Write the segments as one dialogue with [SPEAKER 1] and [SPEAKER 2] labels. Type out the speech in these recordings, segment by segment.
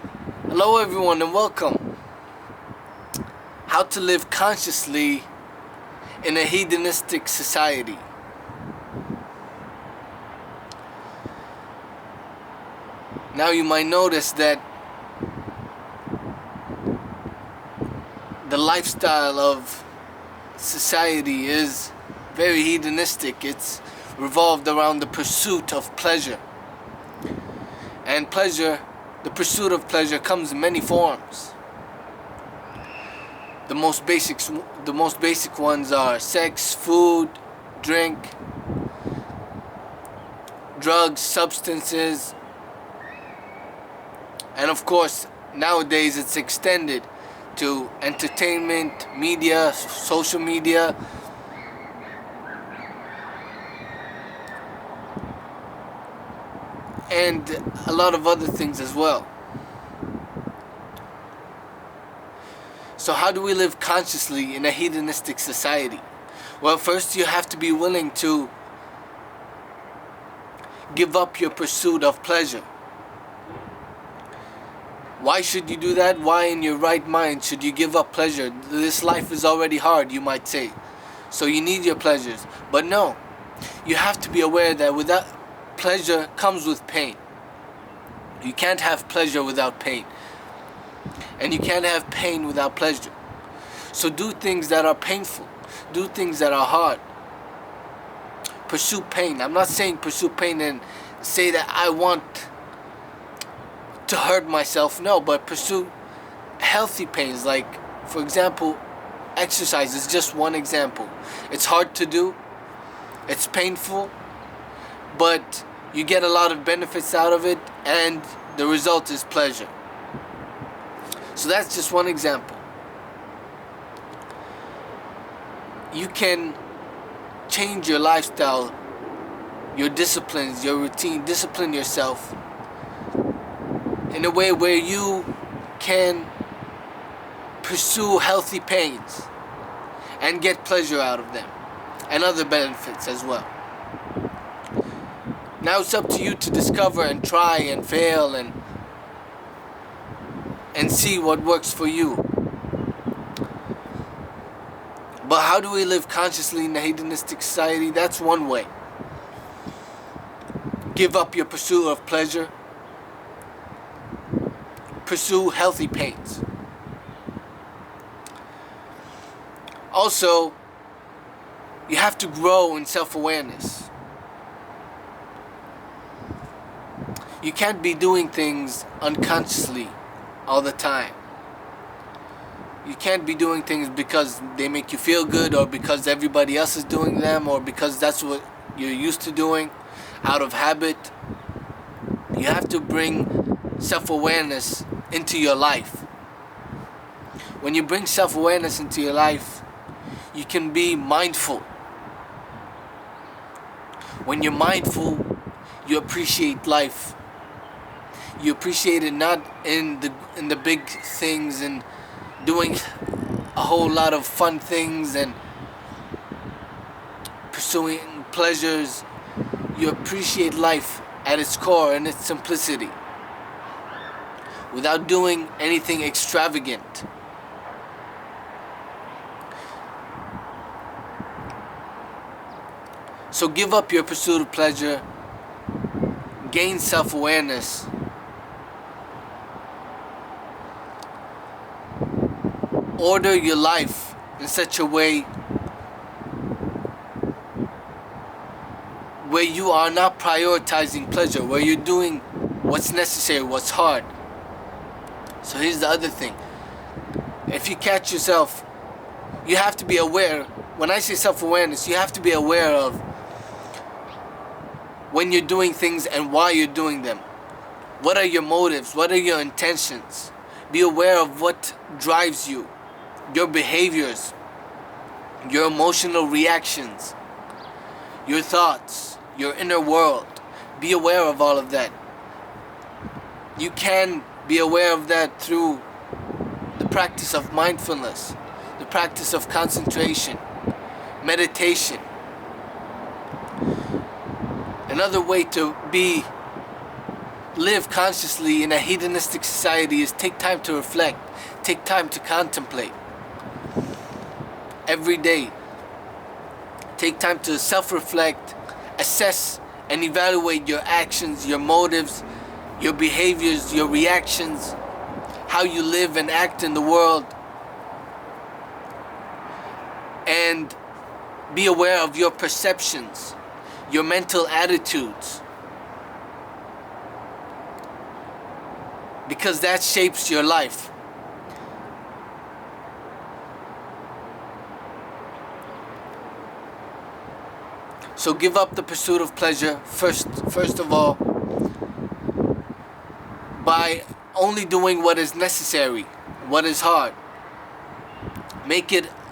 [SPEAKER 1] Hello everyone and welcome. How to live consciously in a hedonistic society. Now you might notice that the lifestyle of society is very hedonistic. It's revolved around the pursuit of pleasure. And the pursuit of pleasure comes in many forms. The most basic ones are sex, food, drink, drugs, substances, and of course nowadays it's extended to entertainment, media, social media, and a lot of other things as well. So how do we live consciously in a hedonistic society? Well, first you have to be willing to give up your pursuit of pleasure. Why should you do that? Why in your right mind should you give up pleasure? This life is already hard, you might say. So you need your pleasures. But no, you have to be aware that without pleasure comes with pain. You can't have pleasure without pain. And you can't have pain without pleasure. So do things that are painful. Do things that are hard. Pursue pain. I'm not saying pursue pain and say that I want to hurt myself. No, but pursue healthy pains. Like, for example, exercise is just one example. It's hard to do. It's painful. But you get a lot of benefits out of it, and the result is pleasure. So that's just one example. You can change your lifestyle, your disciplines, your routine, discipline yourself in a way where you can pursue healthy pains and get pleasure out of them and other benefits as well. Now it's up to you to discover and try and fail and see what works for you. But how do we live consciously in a hedonistic society? That's one way. Give up your pursuit of pleasure. Pursue healthy pains. Also, you have to grow in self-awareness. You can't be doing things unconsciously all the time. You can't be doing things because they make you feel good, or because everybody else is doing them, or because that's what you're used to doing out of habit. You have to bring self-awareness into your life. When you bring self-awareness into your life, you can be mindful. When you're mindful, you appreciate life. You appreciate it not in the big things and doing a whole lot of fun things and pursuing pleasures. You appreciate life at its core and its simplicity without doing anything extravagant. So give up your pursuit of pleasure, gain self-awareness, order your life in such a way where you are not prioritizing pleasure, where you're doing what's necessary, what's hard. So here's the other thing. If you catch yourself, you have to be aware. When I say self-awareness, you have to be aware of when you're doing things and why you're doing them. What are your motives? What are your intentions? Be aware of what drives you, your behaviors, your emotional reactions, your thoughts, your inner world. Be aware of all of that. You can be aware of that through the practice of mindfulness, the practice of concentration, meditation. Another way to be live consciously in a hedonistic society is take time to reflect, take time to contemplate. Every day, take time to self-reflect, assess and evaluate your actions, your motives, your behaviors, your reactions, how you live and act in the world, and be aware of your perceptions, your mental attitudes, because that shapes your life. So give up the pursuit of pleasure first of all, by only doing what is necessary, what is hard.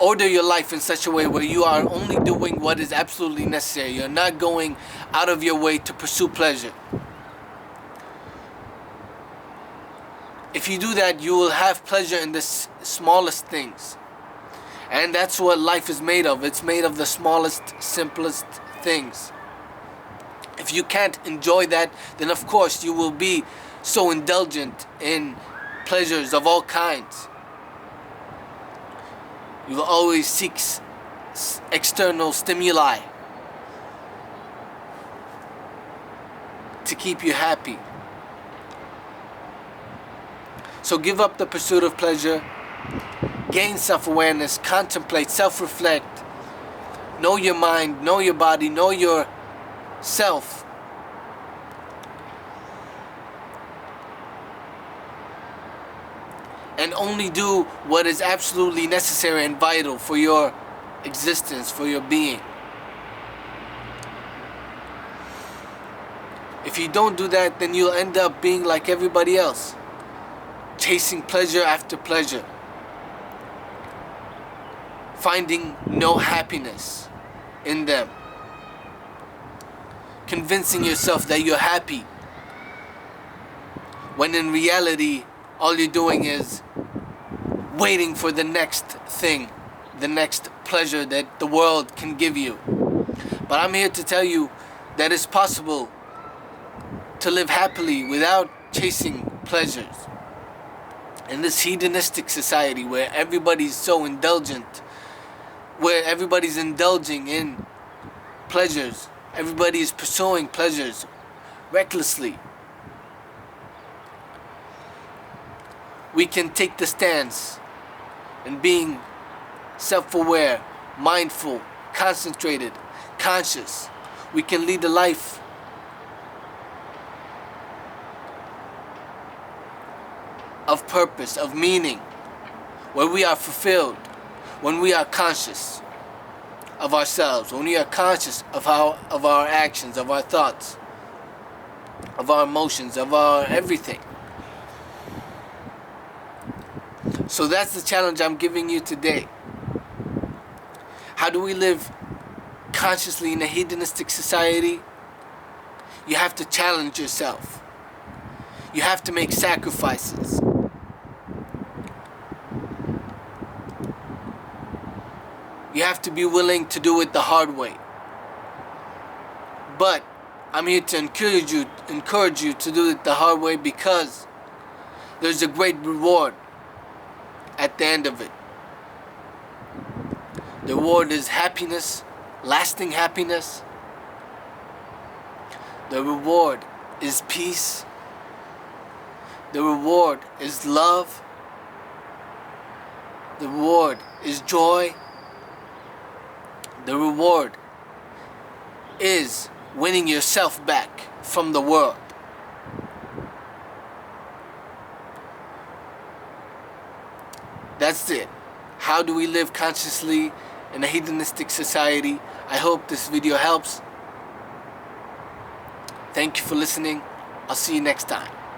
[SPEAKER 1] Order your life in such a way where you are only doing what is absolutely necessary. You're not going out of your way to pursue pleasure. If you do that, you will have pleasure in the smallest things. And that's what life is made of. It's made of the smallest, simplest things. If you can't enjoy that, then of course you will be so indulgent in pleasures of all kinds. You will always seek external stimuli to keep you happy. So give up the pursuit of pleasure, gain self-awareness, contemplate, self-reflect, know your mind, know your body, know yourself. And only do what is absolutely necessary and vital for your existence, for your being. If you don't do that, then you'll end up being like everybody else, chasing pleasure after pleasure, finding no happiness in them, convincing yourself that you're happy, when in reality, all you're doing is waiting for the next thing, the next pleasure that the world can give you. But I'm here to tell you that it's possible to live happily without chasing pleasures. In this hedonistic society where everybody's so indulgent, where everybody's indulging in pleasures, everybody is pursuing pleasures recklessly, we can take the stance in being self-aware, mindful, concentrated, conscious. We can lead a life of purpose, of meaning, where we are fulfilled, when we are conscious of ourselves, when we are conscious of our actions, of our thoughts, of our emotions, of our everything. So that's the challenge I'm giving you today. How do we live consciously in a hedonistic society? You have to challenge yourself. You have to make sacrifices. You have to be willing to do it the hard way. But I'm here to encourage you to do it the hard way, because there's a great reward at the end of it. The reward is happiness, lasting happiness. The reward is peace. The reward is love. The reward is joy. The reward is winning yourself back from the world. That's it. How do we live consciously in a hedonistic society? I hope this video helps. Thank you for listening. I'll see you next time.